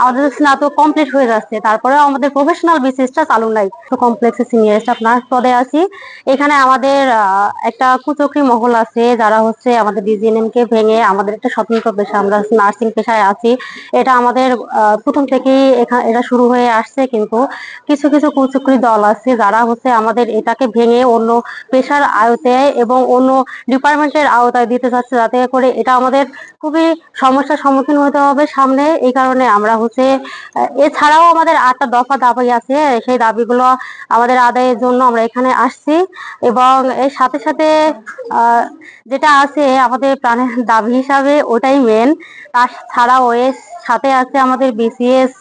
আমাদের স্নাতক কমপ্লিট হয়ে যাচ্ছে, তারপরে আমাদের প্রফেশনাল বেসিসটা চালু নাই। তো কমপ্লেক্সে সিনিয়র স্টাফ নার্স পদে আছি। এখানে আমাদের একটা কুচক্রী মহল আছে, যারা হচ্ছে আমাদের ডিজিএনএম কে ভেঙে আমাদের একটা স্বতন্ত্র পেশা, আমরা নার্সিং পেশায় আছি। এটা আমাদের প্রথম থেকেই এটা শুরু হয়ে আসছে, কিন্তু কিছু কিছু কুচক্রী দল আছে যারা হচ্ছে আমাদের এটাকে ভেঙে অন্য পেশার আওতায় এবং অন্য ডিপার্টমেন্টের আওতায় দিতে চাচ্ছে, যাতে করে এটা আমাদের খুবই সমস্যার সম্মুখীন হতে হবে সামনে। এই কারণে আমরা হচ্ছে এছাড়াও আমাদের 8টা দফা দাবি আছে, সেই দাবিগুলো আমাদের আদায়ের জন্য আমরা এখানে আসছি। এবং এর সাথে সাথে যেটা আছে আমাদের প্রাণের দাবি হিসাবে ওটাই মেন। তাছাড়াও এর সাথে আছে আমাদের বিসিএস,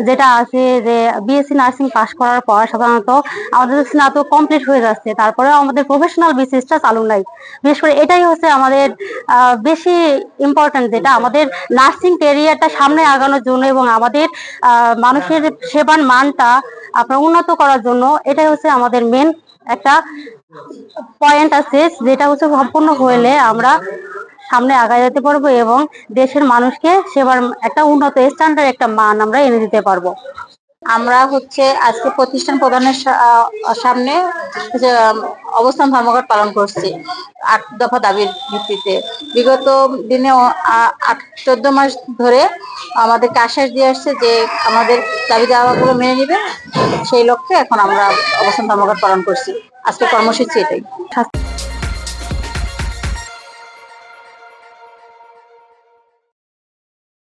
যেটা আছে যে বিএসসি নার্সিং পাশ করার পর সাধারণত আমাদের স্নাতক কমপ্লিট হয়ে যাচ্ছে, তারপরে আমাদের প্রফেশনাল বিসিএসটা চালু নাই। বিশেষ করে এটাই হচ্ছে আমাদের বেশি ইম্পর্টেন্ট, যেটা আমাদের নার্সিং ক্যারিয়ারটা সামনে আগানোর জন্য এবং আমাদের মানুষের সেবার মানটা আপনার উন্নত করার জন্য। এটাই হচ্ছে আমাদের মেন একটা পয়েন্ট আছে, যেটা হচ্ছে সম্পূর্ণ হলে আমরা সামনে আগায় যেতে পারবো এবং দেশের মানুষকে সেবার একটা উন্নত স্ট্যান্ডার্ড একটা মান আমরা এনে দিতে পারবো। আমরা হচ্ছে আজকে প্রতিষ্ঠান প্রধানের সামনে অবস্থান ধর্মঘট পালন করছি 8 দফা দাবির ভিত্তিতে। বিগত দিনে 14 মাস ধরে আমাদেরকে আশ্বাস দিয়ে আসছে যে আমাদের দাবি দাওয়াগুলো মেনে নিবে। সেই লক্ষ্যে এখন আমরা অবস্থান ধর্মঘট পালন করছি। আজকে কর্মসূচি এটাই।